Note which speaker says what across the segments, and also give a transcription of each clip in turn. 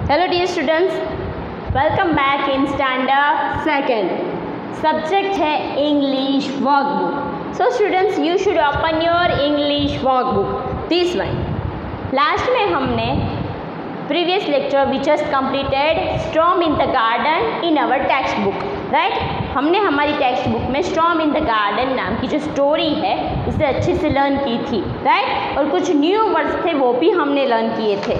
Speaker 1: Hello dear students, welcome back in standard second. Subject है English workbook. So students, you should open your English workbook. This one. Last में हमने previous lecture we just completed Storm in the Garden in our textbook, right? हमने हमारी text book में Storm in the Garden नाम की जो story है उसे अच्छे से लर्न की थी, राइट? और कुछ न्यू वर्ड्स थे वो भी हमने लर्न किए थे.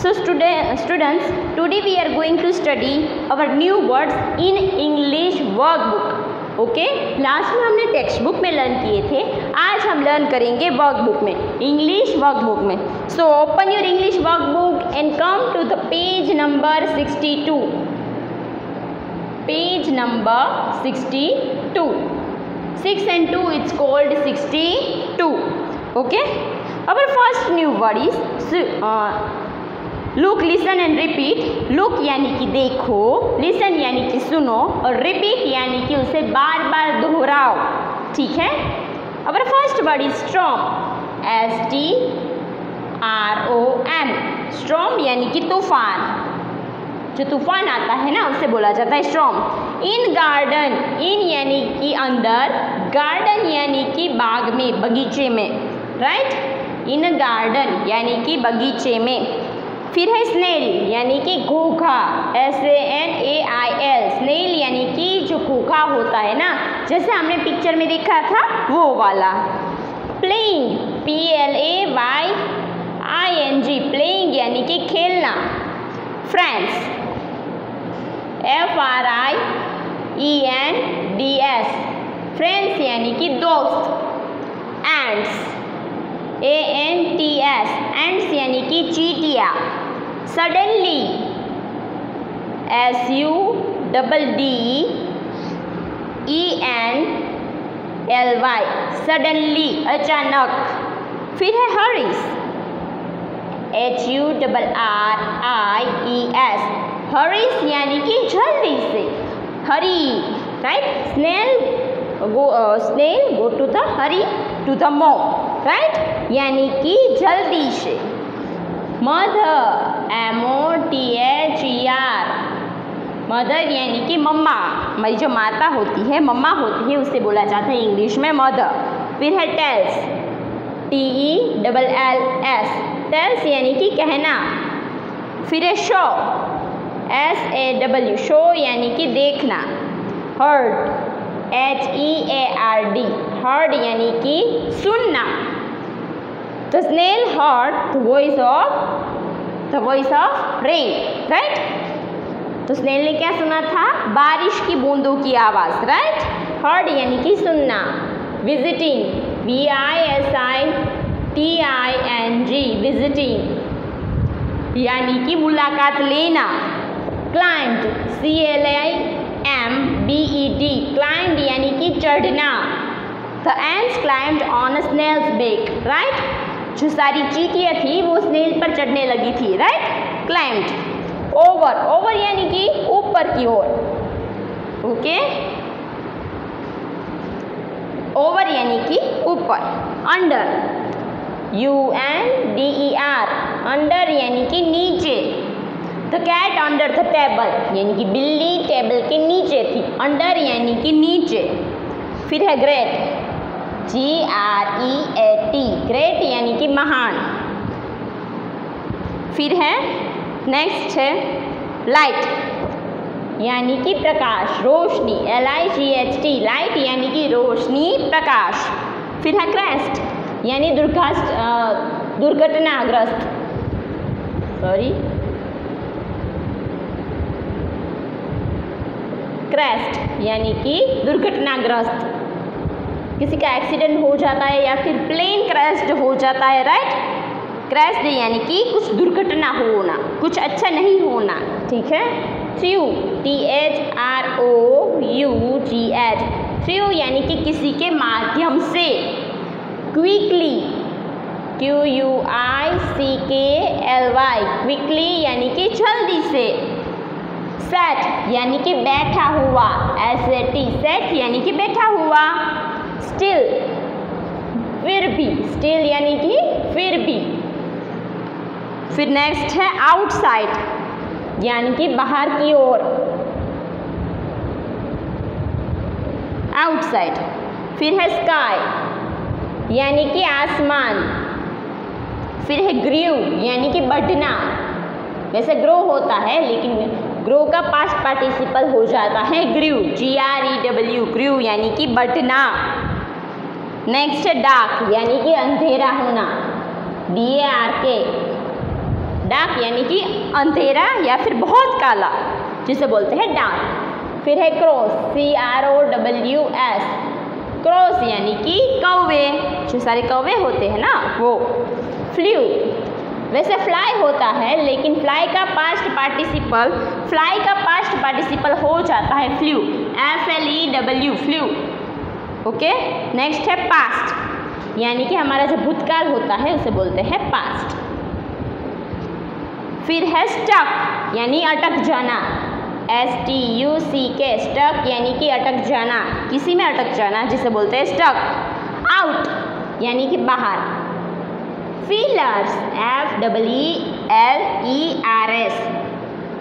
Speaker 1: So students, today we are going to study our new words in English workbook. Okay, last में हमने टेक्स्ट बुक में लर्न किए थे, आज हम लर्न करेंगे वर्कबुक में, इंग्लिश वर्कबुक में. So open your English workbook and come to the page number 62. Page number 62. 6 and 2 it's called 62. Okay, our first new word is look, listen and repeat. Look यानी कि देखो, listen यानी कि सुनो और repeat यानी कि उसे बार बार दोहराओ. ठीक है. अवर first word is storm. STROM. Storm यानी कि तूफान. जो तूफान आता है ना उसे बोला जाता है स्टॉर्म. इन गार्डन, इन यानी कि अंदर, गार्डन यानी कि बाग में, बगीचे में, राइट? इन गार्डन यानी कि बगीचे में. फिर है स्नेल यानी कि घोंघा. SANAIL. स्नेल यानी कि जो घोंघा होता है ना, जैसे हमने पिक्चर में देखा था वो वाला. प्लेइंग. PLAYING. प्लेइंग यानी कि खेलना. फ्रेंड्स. FRIENDS. फ्रेंड्स यानी कि दोस्त. एंड्स. ANTS. एंड्स यानी कि चींटियाँ. सडनली. SUDDENLY. सडनली, अचानक. फिर है हरीस. HURRIES. हरीस यानी कि जल्दी से. Hurry, right? Snail go to the hurry to the mom, right? यानी कि जल्दी से. मदर. MOTHER. मदर यानी कि मम्मा. हमारी जो माता होती है, मम्मा होती है, उसे बोला जाता है इंग्लिश में मदर. फिर है टेल्स. TELLS. टेल्स यानी कि कहना. फिर है शो. SAW. शो यानी कि देखना. हर्ड. HEARD. हर्ड यानी कि सुनना. The snail heard the voice of rain, right? तो स्नेल ने क्या सुना था? बारिश की बूंदों की आवाज़, राइट? हर्ड यानी कि सुनना. विजिटिंग. VISITING. विजिटिंग यानी कि मुलाकात लेना. क्लाइंब. CLIMBED. क्लाइंब यानी कि चढ़ना. The ants climbed on a snail's back, right? जो सारी चींटियाँ थी वो स्नेल पर चढ़ने लगी थी, राइट? क्लाइंब्ड. ओवर. ओवर यानी कि ऊपर की ओर. ओके, ओवर यानी कि ऊपर. अंडर. UNDER. अंडर यानी कि नीचे. The cat under the table यानी कि बिल्ली टेबल के नीचे थी. अंडर यानी कि नीचे. फिर है ग्रेट. GREAT. ग्रेट यानी कि महान. फिर है नेक्स्ट है लाइट यानी कि प्रकाश, रोशनी. LIGHT. लाइट यानी कि रोशनी, प्रकाश. फिर है क्रेस्ट यानी दुर्घटनाग्रस्त. क्रेस्ट यानी कि दुर्घटनाग्रस्त. किसी का एक्सीडेंट हो जाता है या फिर प्लेन क्रैश्ड हो जाता है, राइट? क्रैश्ड यानी कि कुछ दुर्घटना होना, कुछ अच्छा नहीं होना. ठीक है. थ्रू. THROUGH. थ्रू यानी कि किसी के माध्यम से. क्विकली. QUICKLY. क्विकली यानी कि जल्दी से. सेट यानी कि बैठा हुआ. SAT. सेट यानी कि बैठा हुआ. स्टिल. फिर भी. स्टिल यानी कि फिर भी. फिर नेक्स्ट है आउटसाइड. यानी कि बाहर की ओर, आउटसाइड। फिर है स्काई यानी कि आसमान। फिर है ग्रू यानी कि बढ़ना, वैसे ग्रो होता है लेकिन ग्रो का पास्ट पार्टिसिपल हो जाता है ग्रू, GREW, ग्रू यानी कि बढ़ना। नेक्स्ट है डार्क यानी कि अंधेरा होना, DARK, डार्क यानी कि अंधेरा या फिर बहुत काला, जिसे बोलते हैं डार्क। फिर है क्रॉस, CROWS, क्रॉस यानी कि कौवे, जो सारे कौवे होते हैं ना वो। फ्लू, वैसे फ्लाई होता है लेकिन फ्लाई का पास्ट पार्टिसिपल हो जाता है flu, FLEW, flu. Okay. Next है पास्ट यानी कि हमारा जो भूतकाल होता है उसे बोलते हैं पास्ट। फिर है स्टक यानी अटक जाना, STUCK, स्टक यानी कि अटक जाना, किसी में अटक जाना, जिसे बोलते हैं स्टक। आउट यानी कि बाहर। फीलर्स, FEELERS,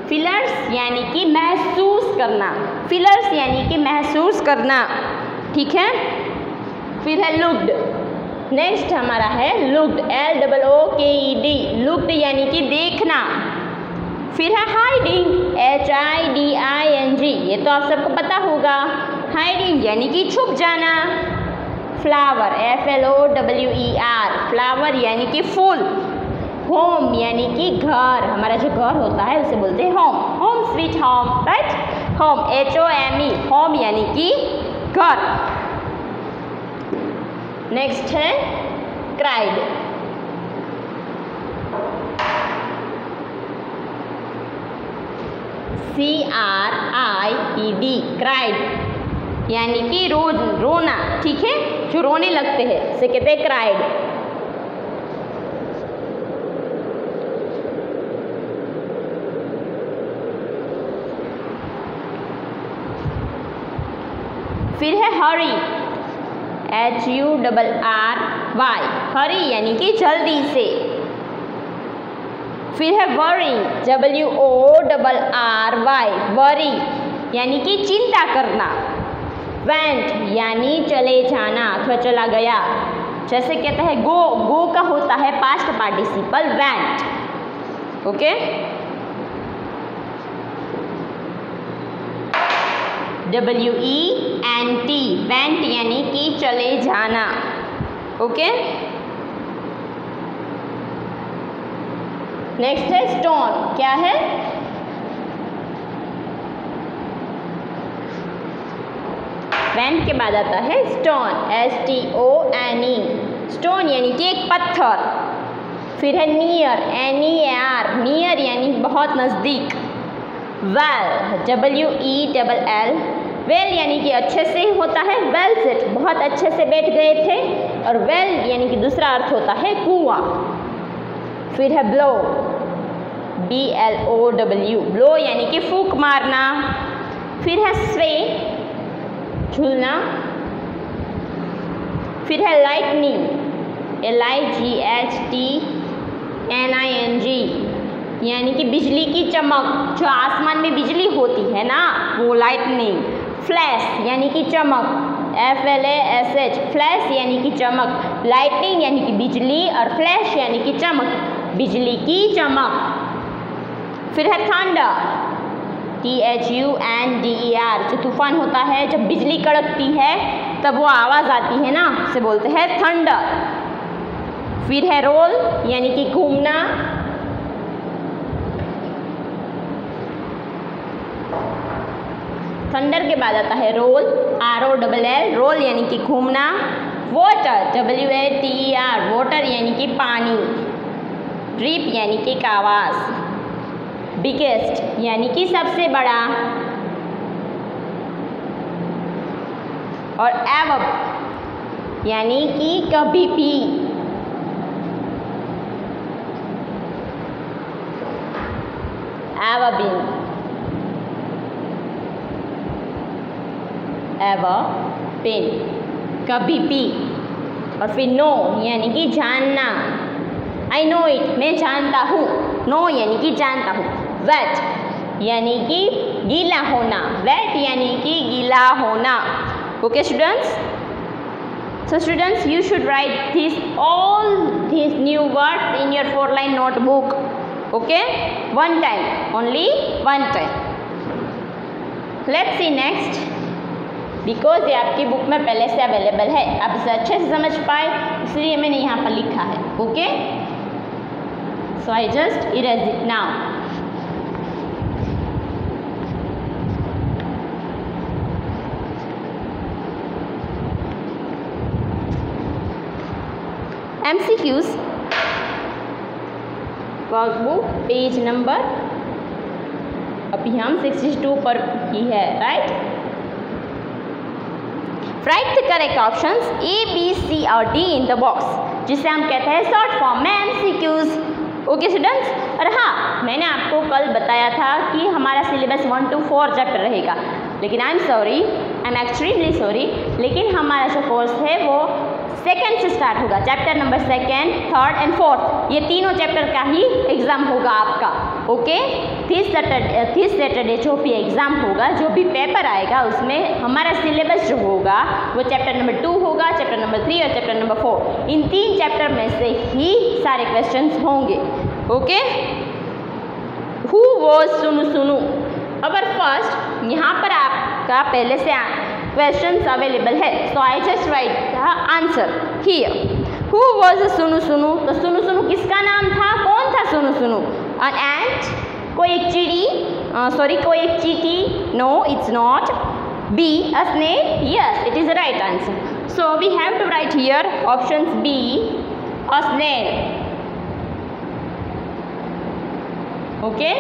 Speaker 1: फीलर्स यानी कि महसूस करना, फीलर्स यानी कि महसूस करना, ठीक है। फिर है लुक्ड, नेक्स्ट हमारा है लुक्ड, LOOKED, लुक्ड यानी कि देखना। फिर है हाइडिंग, HIDING, ये तो आप सबको पता होगा, हाइडिंग यानी कि छुप जाना। फ्लावर, FLOWER, फ्लावर यानी कि फूल। होम यानी कि घर, हमारा जो घर होता है उसे बोलते हैं home, home sweet home, right. Home, HOME, home यानी कि घर। नेक्स्ट है क्राइड, CRIED, क्राइड यानी कि रोना, ठीक है, जो रोने लगते हैं उसे कहते हैं क्राइड। फिर है हरी, HURRY, हरी यानी कि जल्दी से। फिर है वरी, WORRY, वरी यानी कि चिंता करना। वेंट यानी चले जाना अथवा चला गया, जैसे कहते हैं गो का होता है past participle went, okay. WENT, went यानी कि चले जाना, ओके। नेक्स्ट है स्टोन, क्या है? वेंट के बाद आता है स्टोन, STONE, स्टोन यानी कि एक पत्थर। फिर है नियर, NEAR, नियर यानी बहुत नज़दीक। वेल, WELL, वेल यानी कि अच्छे से ही होता है, वेल सेट, बहुत अच्छे से बैठ गए थे। और वेल यानी कि दूसरा अर्थ होता है कुआं। फिर है ब्लो, BLOW, ब्लो यानी कि फूंक मारना। फिर है स्वे, झूलना। फिर है लाइटनिंग, LIGHTNING, यानी कि बिजली की चमक, जो आसमान में बिजली होती है ना वो लाइटनिंग। फ्लैश यानी कि चमक, FLASH, फ्लैश यानी कि चमक। लाइटनिंग यानी कि बिजली और फ्लैश यानी कि चमक, बिजली की चमक। फिर है थंडर, THUNDER, जो तूफान होता है, जब बिजली कड़कती है तब वो आवाज़ आती है ना, उसे बोलते हैं थंडर। फिर है रोल यानी कि घूमना। थंडर के बाद आता है रोल, ROLL, रोल यानी कि घूमना। वाटर, WATER, वाटर यानी कि पानी। ड्रिप यानी कि आवाज़। बिगेस्ट यानी कि सबसे बड़ा। और एवर यानी कि कभी भी। एवर बीन, एवर बीन, कभी भी। और फिर नो यानी कि जानना। I know it, मैं जानता हूँ। नो यानी कि जानता हूँ। वेट यानी कि गीला होना, वेट यानी कि गीला होना। Okay students, so students you should write all these new words in your 4-line notebook. Okay, one time, only one time. Let's see next, because ये आपकी बुक में पहले से अवेलेबल है, आप इसे अच्छे से समझ पाए इसलिए मैंने यहाँ पर लिखा है। Okay, so I just erase it now. MCQs workbook page number अभी हम 62 पर ही है, right. Right the correct options A, B, C और D इन द बॉक्स, जिसे हम कहते हैं शॉर्ट फॉर्म में MCQs। ओके स्टूडेंट्स, और हाँ, मैंने आपको कल बताया था कि हमारा सिलेबस 1 to 4 चैप्टर रहेगा, लेकिन आई एम एक्सट्रीमली सॉरी, लेकिन हमारा जो कोर्स है वो सेकेंड से स्टार्ट होगा। Chapter number 2, 3rd and 4th, ये तीनों चैप्टर का ही एग्ज़ाम होगा आपका। ओके, दिस सैटरडे जो भी एग्ज़ाम होगा, जो भी पेपर आएगा, उसमें हमारा सिलेबस जो होगा वो चैप्टर नंबर 2 होगा, चैप्टर नंबर 3 और चैप्टर नंबर 4। इन 3 चैप्टर में से ही सारे क्वेश्चंस होंगे। ओके, हु वॉज सुनु सुनु। अगर फर्स्ट यहाँ पर आपका पहले से क्वेश्चंस अवेलेबल है, so I just write the answer here. Who was सुनु सुनु, तो सुनु सुनु किसका नाम था, कौन था सुनु सुनु? एन एंट, कोई एक चिड़ी, कोई एक चींटी, no it's not. B, a snake, yes it is the right answer. So we have to write here options B, a snake. Okay,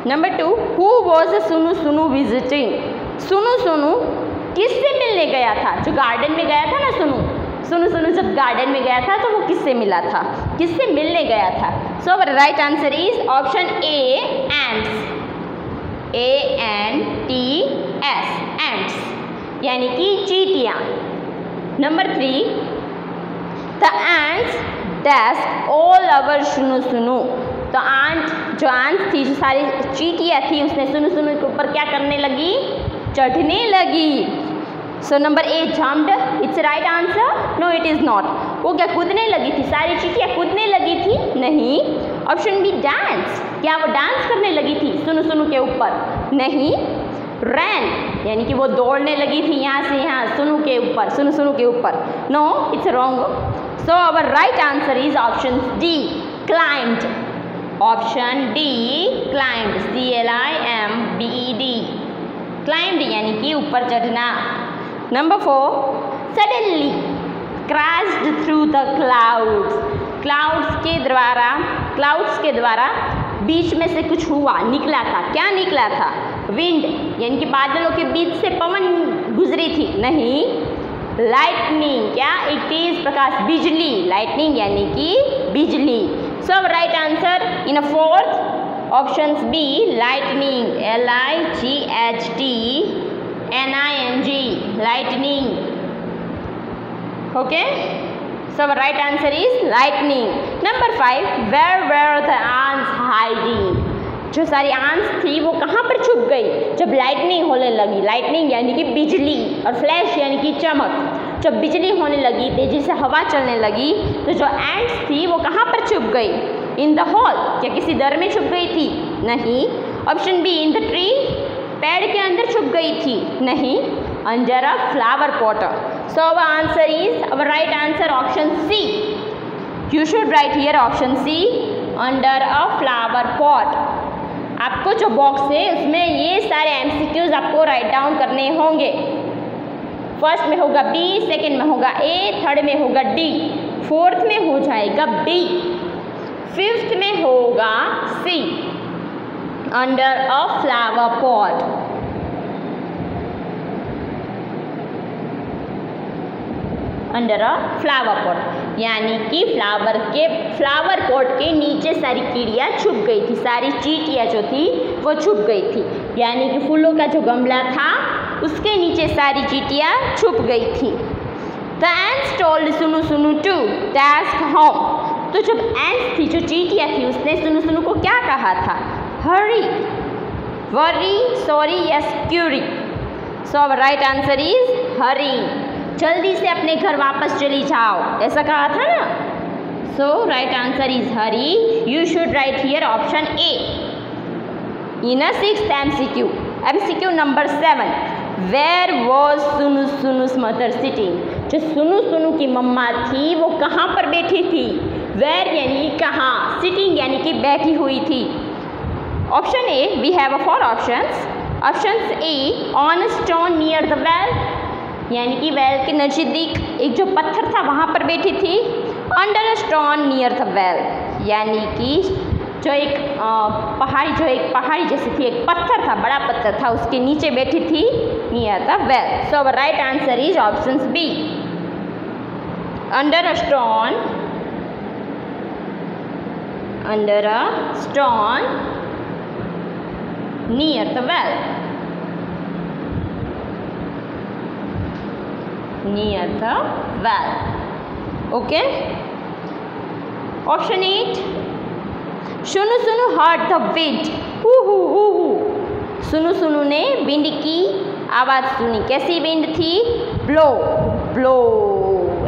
Speaker 1: number 2, who was सुनु सुनु विजिटिंग। सुनु सुनु किससे मिलने गया था? जो गार्डन में गया था ना, सुनु सुनु जब गार्डन में गया था तो वो किससे मिला था, किससे मिलने गया था? So our right answer is option A, ants. ANTS, ants यानी कि चींटियाँ। Number 3, the ants desk all our Sunu Sunu. तो जो आंट्स थी, जो सारी चींटियाँ थी, उसने सुनु सुनु के ऊपर क्या करने लगी? चढ़ने लगी। So number A, jumped, it's right answer. No it is not. वो क्या कूदने लगी थी? सारी चींटियाँ कूदने लगी थी? नहीं। ऑप्शन बी, डांस, क्या वो डांस करने लगी थी सुनु सुनु के ऊपर? नहीं। रैन, यानी कि वो दौड़ने लगी थी यहाँ से यहाँ सुनु सुनु के ऊपर। No it's wrong. So our right answer is option D, climbed. Option D, climbed, CLIMBED, climbed यानी कि ऊपर चढ़ना। Number 4, suddenly crashed through the clouds. Clouds के द्वारा बीच में से कुछ हुआ, निकला था। क्या निकला था? विंड, यानी कि बादलों के बीच से पवन गुजरी थी? नहीं। लाइटनिंग, क्या? इट इज प्रकाश, बिजली। लाइटनिंग यानी कि बिजली। So right answer in a 4th, options B, lightning, LIGHTNING, lightning. Okay, so right answer is lightning. Number 5, where were the ants hiding. जो सारी आंट्स थी वो कहाँ पर छुप गई जब लाइटनिंग होने लगी? लाइटनिंग यानी कि बिजली, और फ्लैश यानी कि चमक। जब बिजली होने लगी, तेजी से हवा चलने लगी, तो जो एंट्स थी वो कहाँ पर छुप गई? इन द हॉल, क्या किसी दर में छुप गई थी? नहीं। Option B, in the tree, पेड़ के अंदर छुप गई थी? नहीं। Under a flower pot. So our answer is, our right answer option C. You should write here option C, under a flower pot. आपको जो बॉक्स है उसमें ये सारे MCQs आपको राइट डाउन करने होंगे। फर्स्ट में होगा B, सेकंड में होगा A, थर्ड में होगा D, फोर्थ में हो जाएगा B, फिफ्थ में होगा C, under a flower pot. Under a flower pot यानी कि फ्लावर पॉट के नीचे सारी कीड़ियाँ छुप गई थी, सारी चींटियाँ जो थी वो छुप गई थी। यानी कि फूलों का जो गमला था उसके नीचे सारी चींटियाँ छुप गई थी। द एंट्स टोल्ड सुनु सुनु टू टास्क होम। तो जब एंट्स थी, जो चींटियाँ थी, उसने सुनु सुनु को क्या कहा था? hurry, worry, sorry, yes, scurry. So our right answer is hurry. जल्दी से अपने घर वापस चली जाओ, ऐसा कहा था ना. So right answer is hurry. You should write here option A. In a sixth MCQ number 7. Where was Sunu Sunu's mother sitting? जो सुनु सुनु की मम्मा थी वो कहाँ पर बैठी थी? Where यानी कहाँ, sitting यानी कि बैठी हुई थी. Option A, we have 4 options. Options A, on a stone near the well, यानी कि वेल के नज़दीक एक जो पत्थर था वहाँ पर बैठी थी. Under a stone near the well, यानी कि जो एक पहाड़ी जैसी थी, एक पत्थर था, बड़ा पत्थर था, उसके नीचे बैठी थी near the well. So our right answer is option B, under a stone near the well. Okay. Option 8, सुनु सुनु हर्ड द विंड. सुनु सुनु ने विंड की आवाज़ सुनी. कैसी विंड थी? ब्लो ब्लो,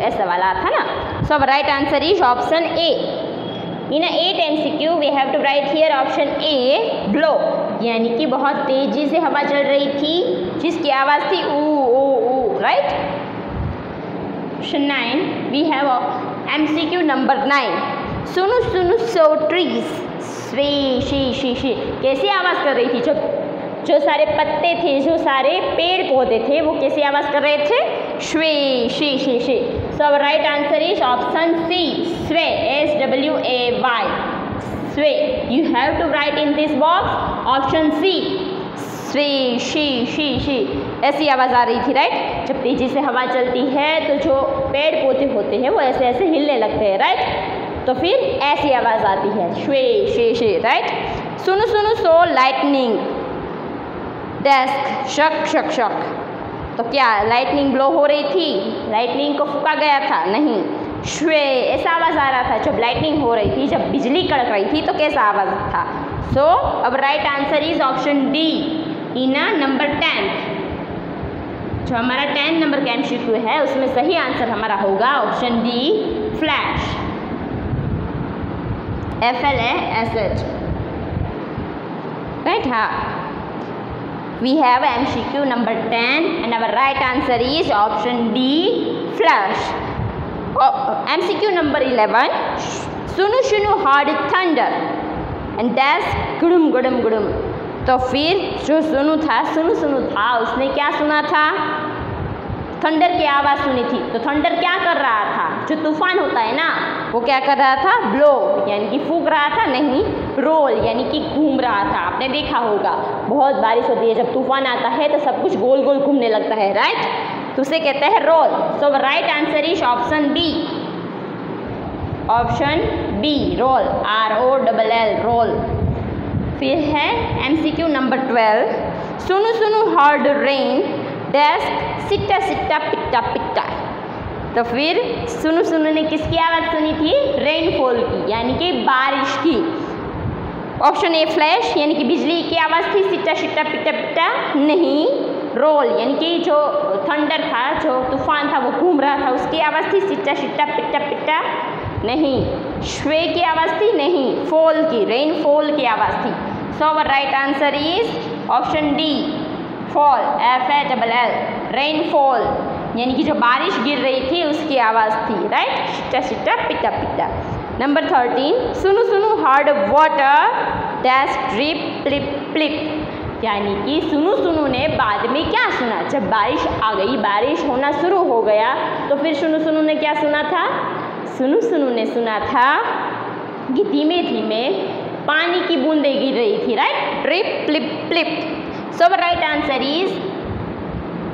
Speaker 1: ऐसा वाला था ना. सो अब right answer is option A. In 8 MCQ we have to write here option A, blow, यानी कि बहुत तेजी से हवा चल रही थी जिसकी आवाज़ थी ऊ ओ ऊ. Right. Option 9 we have MCQ number 9. सुनु सुनु सो ट्रीज स्वे शी. कैसी आवाज़ कर रही थी? जो सारे पत्ते थे, जो सारे पेड़ पौधे थे, वो कैसी आवाज़ कर रहे थे? श्वे शी. So right answer is option C, sway, SWAY, sway. You have to write in this box option C, sway she. ऐसी आवाज़ आ रही थी. राइट. जब तेज़ी से हवा चलती है तो जो पेड़ पौधे होते हैं वो ऐसे ऐसे हिलने लगते हैं. राइट. तो फिर ऐसी आवाज़ आती है, श्वे शे. राइट. सुनु सुनु सो लाइटनिंग डेस्क शक. तो क्या लाइटनिंग ब्लो हो रही थी? लाइटनिंग को फूका गया था? नहीं. श्वे, ऐसा आवाज़ आ रहा था जब लाइटनिंग हो रही थी, जब बिजली कड़क रही थी तो कैसा आवाज़ था? सो अब right answer is option D, in number 10. जो हमारा 10 नंबर का MCQ है उसमें सही आंसर हमारा होगा option D, flash, FLASH. Right? We have MCQ number 10 and our right answer is option D, flash. MCQ number 11. Sunu Sunu heard thunder and dash gudum. तो फिर जो सुनु था उसने क्या सुना था? थंडर की आवाज़ सुनी थी. तो थंडर क्या कर रहा था? जो तूफान होता है ना, वो क्या कर रहा था? ब्लो, यानी कि फूंक रहा था. नहीं, रोल, यानी कि घूम रहा था. आपने देखा होगा बहुत बारिश होती है, जब तूफान आता है तो सब कुछ गोल गोल घूमने लगता है. राइट. तो उसे कहते हैं roll. So right answer is option B, roll, ROLL, roll. फिर है MCQ नंबर 12. सुनु सुनु हर्ड रेन डेस्क सिट्टा पिट्टा. तो फिर सुनु सुनु ने किसकी आवाज़ सुनी थी? रेनफॉल की, यानी कि बारिश की. ऑप्शन ए, फ्लैश, यानी कि बिजली की आवाज़ थी. सिट्टा पिट्टा नहीं. रोल, यानी कि जो थंडर था, जो तूफान था वो घूम रहा था, उसकी आवाज़ थी. सिट्टा पिट्टा नहीं. श्वे की आवाज़ थी? नहीं. फॉल की, रेनफॉल की आवाज़ थी. So our right answer is option D, fall, FALL, rainfall, यानी कि जो बारिश गिर रही थी उसकी आवाज़ थी. राइट. सिट्टा पिट्टा. नंबर 13. सुनु सुनु हर्ड वाटर डैश ड्रिप प्लिप. यानी कि सुनु ने बाद में क्या सुना? जब बारिश आ गई, बारिश होना शुरू हो गया, तो फिर सुनु ने क्या सुना था? सुनु ने सुना था कि धीमे धीमे पानी की बूंदें गिर रही थी. Right. Drip plip. So right answer is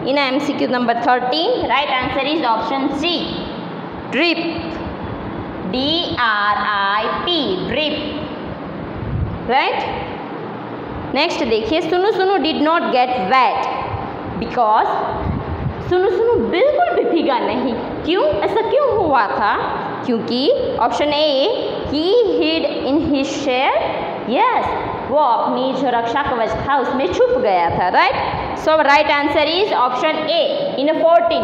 Speaker 1: in MCQ number 13. Right answer is option C, drip, DRIP, drip. Right. Next देखिए. Sunu did not get wet because Sunu बिल्कुल भी भीगा नहीं. क्यों? ऐसा क्यों हुआ था? क्योंकि option A, he hid in his shell yes, वो अपनी जो रक्षा कवच था उसमें छुप गया था, right. So right answer is option A in 14.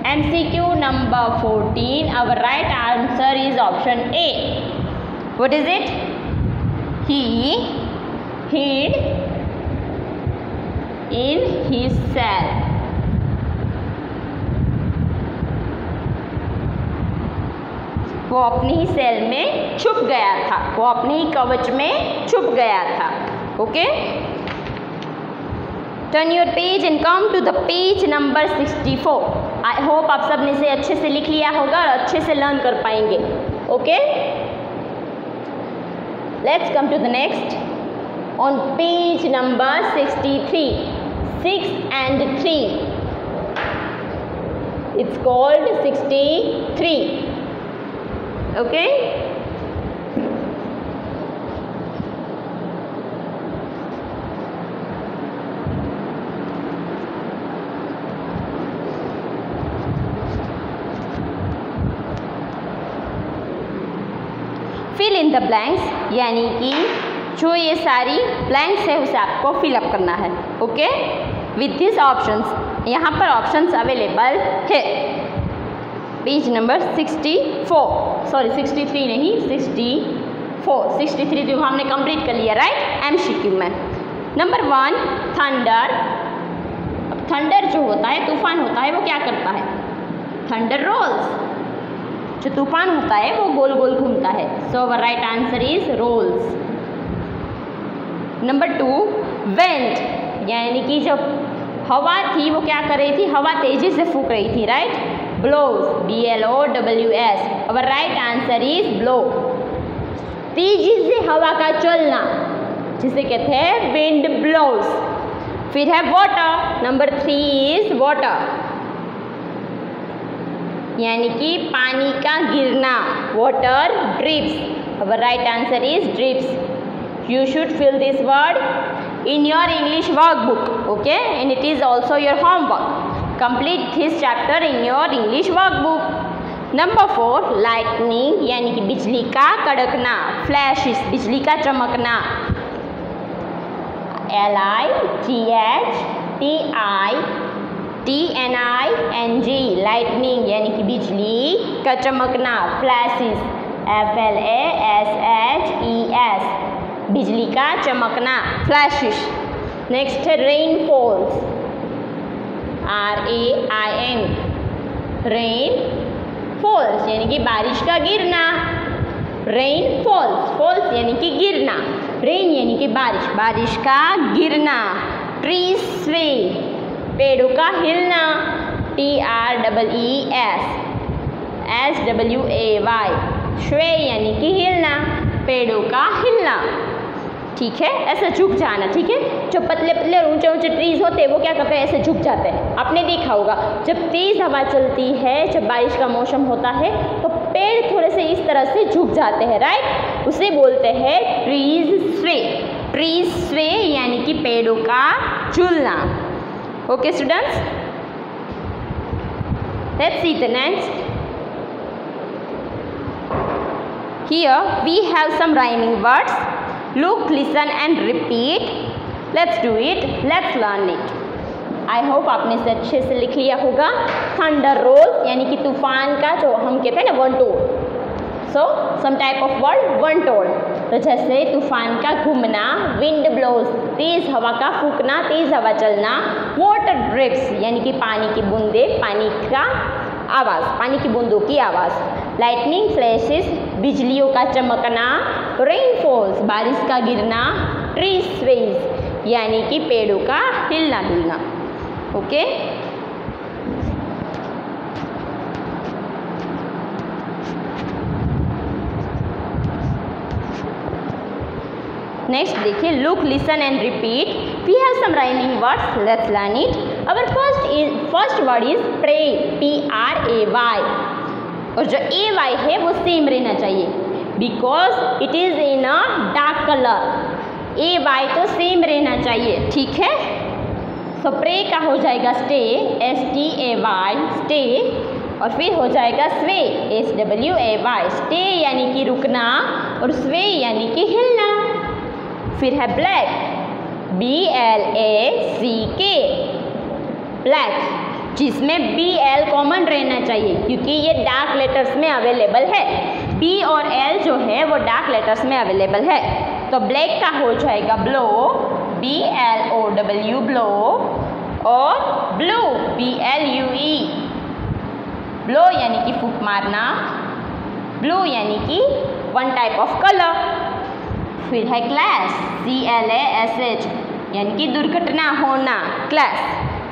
Speaker 1: MCQ number 14. Our right answer is option A. What is it? He hid in his cell. वो अपनी ही सेल में छुप गया था, वो अपनी ही कवच में छुप गया था. Okay, turn your page and come to the page number 64. I hope आप सब ने इसे अच्छे से लिख लिया होगा और अच्छे से लर्न कर पाएंगे. Okay, let's come to the next. On page number 63, 6 and 3. It's called 63. Okay. Fill in the blanks, यानी कि जो ये सारी ब्लैंक्स है उसे आपको फिलअप करना है. Okay, with this options. यहाँ पर ऑप्शंस अवेलेबल है. पेज नंबर 64, सॉरी 63 नहीं 64, 63 जो हमने कंप्लीट कर लिया, राइट. MCQ में नंबर 1 थंडर. अब थंडर जो होता है, तूफान होता है, वो क्या करता है? Thunder rolls. जो तूफान होता है वो गोल गोल घूमता है. So our right answer is rolls. Number 2 went, यानी कि जब हवा थी वो क्या कर रही थी? हवा तेजी से फूंक रही थी, right. Blows, BLOWS. Our right answer is blow. तेजी से हवा का चलना जिसे कहते हैं विंड ब्लोज. फिर है वाटर. नंबर 3 इज वाटर, यानी कि पानी का गिरना. Water drips. Our right answer is drips. You should fill this word in your English workbook, okay, and it is also your homework. Complete this chapter in your English workbook. Number 4 lightning, यानी कि बिजली का कड़कना. Flashes, बिजली का चमकना. LIGHTNING lightning, यानी कि बिजली का चमकना. Flashes, FLASHES बिजली का चमकना. फ्लैशेस. नेक्स्ट है रेनफॉल्स, RAIN. रेन फॉल्स यानी कि बारिश का गिरना. रेन फॉल्स, फॉल्स यानी कि गिरना. रेन यानी कि बारिश, बारिश का गिरना. ट्री स्वे, पेड़ों का हिलना. TREES SWAY. स्वे यानी कि हिलना, पेड़ों का हिलना. ठीक है, ऐसे झुक जाना. ठीक है, जो पतले पतले ऊंचे ऊंचे ट्रीज होते हैं वो क्या करते हैं? ऐसे झुक जाते हैं. आपने देखा होगा जब तेज हवा चलती है, जब बारिश का मौसम होता है तो पेड़ थोड़े से इस तरह से झुक जाते हैं, राइट. उसे बोलते हैं ट्रीज स्वे. ट्रीज स्वे यानी कि पेड़ों का झूलना. Okay students, let's see the next. Here we have some rhyming words. Look, listen and repeat. Let's do it. Let's learn it. I hope आपने इसे अच्छे से लिख लिया होगा. Thunder rolls यानी कि तूफान का जो हम कहते हैं ना one told. So some type of word one told. तो जैसे तूफान का घूमना, wind blows तेज हवा का फूंकना, तेज हवा चलना. Water drips यानी कि पानी की बूंदे, पानी का आवाज़, पानी की बूंदों की आवाज़. लाइटनिंग फ्लैशेस बिजलियों का चमकना. रेनफॉल्स बारिश का गिरना. ट्री स्वेज यानी कि पेड़ों का हिलना डुलना. ओके, नेक्स्ट देखिए. Look, listen and repeat. We have some rhyming words. Let's learn it. Our first word is pray, PRAY. और जो AY है वो सेम रहना चाहिए because it is in a dark colour. AY तो सेम रहना चाहिए. ठीक है, सो प्रे का हो जाएगा स्टे, STAY स्टे. और फिर हो जाएगा स्वे, SWAY स्टे यानी कि रुकना और स्वे यानी कि हिलना. फिर है ब्लैक, BLACK, ब्लैक, जिसमें BL कॉमन रहना चाहिए क्योंकि ये डार्क लेटर्स में अवेलेबल है। B और L जो है वो डार्क लेटर्स में अवेलेबल है। तो ब्लैक का हो जाएगा ब्लो, BLOW, ब्लो, और ब्लू, BLUE, ब्लो यानी कि फूंक मारना, ब्लू यानी कि वन टाइप ऑफ कलर। फिर है क्लैश, CLASH, यानी कि दुर्घटना होना, क्लैश।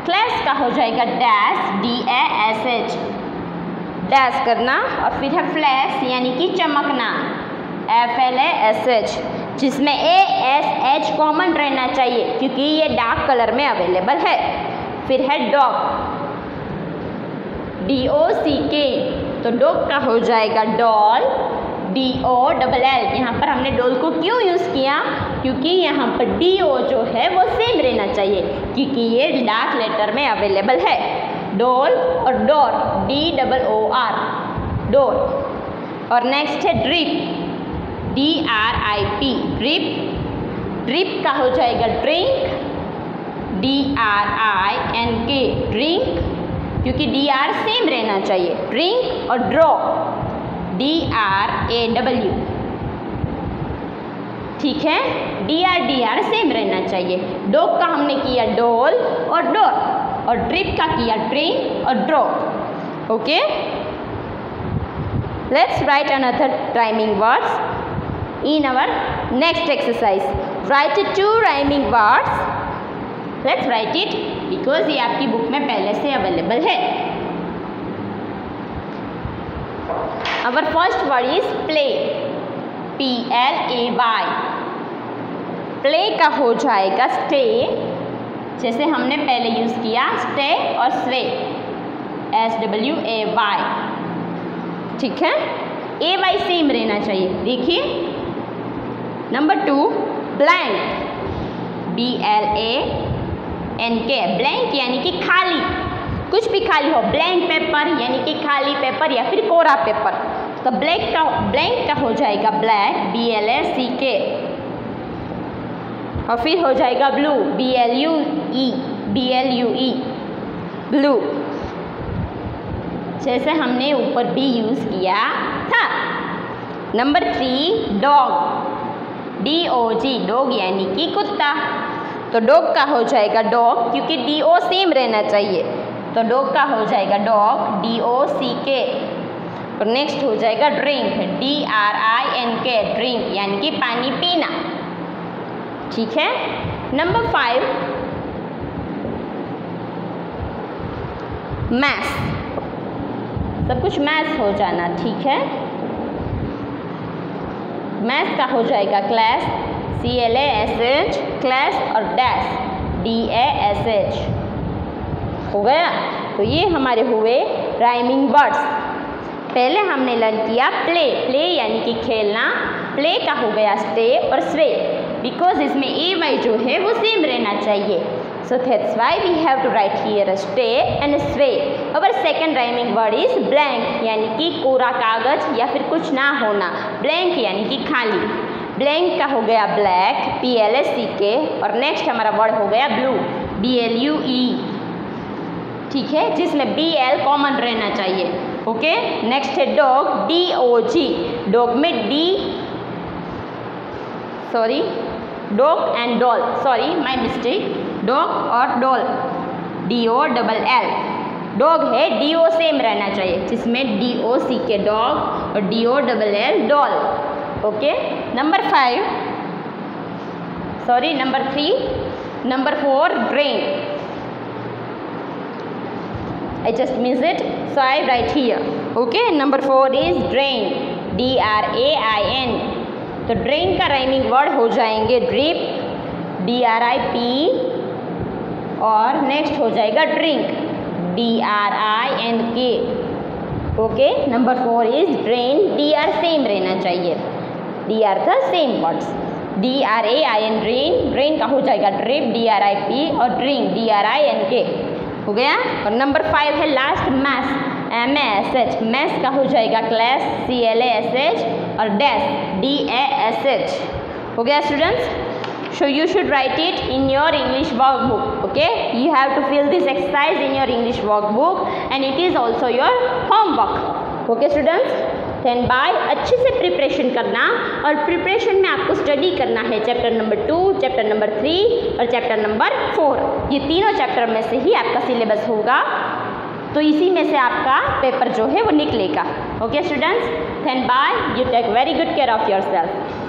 Speaker 1: क्लैश का हो जाएगा डैश, DASH, डैश करना। और फिर है फ्लैश यानी कि चमकना, FLASH, जिसमें ASH कॉमन रहना चाहिए क्योंकि ये डार्क कलर में अवेलेबल है। फिर है डॉग, DOCK, तो डॉग का हो जाएगा डॉल, DOLL। यहाँ पर हमने डॉल को क्यों यूज़ किया? क्योंकि यहाँ पर DO जो है वो सेम रहना चाहिए क्योंकि ये डार्क लेटर में अवेलेबल है। डॉल और डोर, DOOR, डोर। और नेक्स्ट है ड्रिप, DRIP, ड्रिप। ड्रिप का हो जाएगा ड्रिंक, DRINK, ड्रिंक, क्योंकि DR सेम रहना चाहिए। ड्रिंक और ड्रॉ, DRAW, ठीक है, DR सेम रहना चाहिए। डॉग का हमने किया डॉल और डोर, और ड्रिप का किया ड्रिंक और draw. Okay, let's write another rhyming words in our next exercise. Write 2 rhyming words. Let's write it because ये आपकी बुक में पहले से अवेलेबल है। Our first word is play, PLAY। Play का हो जाएगा स्टे, जैसे हमने पहले यूज़ किया स्टे और स्वे, SWAY, ठीक है। AY सेम रहना चाहिए। देखिए नंबर 2 ब्लैंक, BLANK, ब्लैंक यानी कि खाली, कुछ भी खाली हो, ब्लैंक पेपर यानी कि खाली पेपर या फिर कोरा पेपर। तो ब्लैंक का हो जाएगा ब्लैक, BLACK, और फिर हो जाएगा ब्लू, BLUE, ब्लू, जैसे हमने ऊपर भी यूज़ किया था। नंबर 3 डॉग, DOG, डॉग यानी कि कुत्ता। तो डॉग का हो जाएगा डॉग क्योंकि DO सेम रहना चाहिए, तो डॉग का हो जाएगा डॉग, DOCK। और नेक्स्ट हो जाएगा ड्रिंक, DRINK, ड्रिंक यानी कि पानी पीना, ठीक है। नंबर 5 मैथ, सब कुछ मैथ हो जाना, ठीक है। मैथ का हो जाएगा क्लास, CLASH, क्लास, और डैश, DASH, हो गया। तो ये हमारे हुए राइमिंग वर्ड्स। पहले हमने लर्न किया प्ले, प्ले यानी कि खेलना, प्ले का हो गया स्टे और स्वे, बिकॉज इसमें AY जो है वो सेम रहना चाहिए। So that's why we have to write here a stay and a sway. Our second rhyming word is blank, यानी कि कोरा कागज या फिर कुछ ना होना। Blank यानी कि खाली। Blank का हो गया black, PLACK, और नेक्स्ट हमारा वर्ड हो गया blue, BLUE, ठीक है, जिसमें BL कॉमन रहना चाहिए। ओके, नेक्स्ट है डॉग, DOG, डॉग में dog and doll, sorry my mistake, dog और डॉल, DOLL, डॉग है, DO सेम रहना चाहिए, जिसमें DOCK डॉग और DOLL doll. Okay, number 3, number 4 drain, I just missed it, so I write here. Okay, number 4 is drain, DRAIN। तो drain का rhyming word हो जाएंगे ड्रिप, DRIP, और नेक्स्ट हो जाएगा drink, DRINK। Okay, number 4 is drain, DR same रहना चाहिए, DR का same words, DRAIN drain, drain का हो जाएगा ड्रिप, DRIP, और ड्रिंक, DRINK, हो गया। और नंबर 5 है लास्ट मैथ, MASH, मैथ का हो जाएगा क्लास, CLASH, और डैश, DASH, हो गया students. So you should write it in your English workbook. Okay, you have to fill this exercise in your English workbook and it is also your homework. Okay students, then by अच्छे से preparation करना और preparation में आपको study करना है chapter number 2, chapter number 3 और chapter number 4. ये तीनों चैप्टर में से ही आपका सिलेबस होगा, तो इसी में से आपका पेपर जो है वो निकलेगा. Okay students, then bye, you take very good care of your self.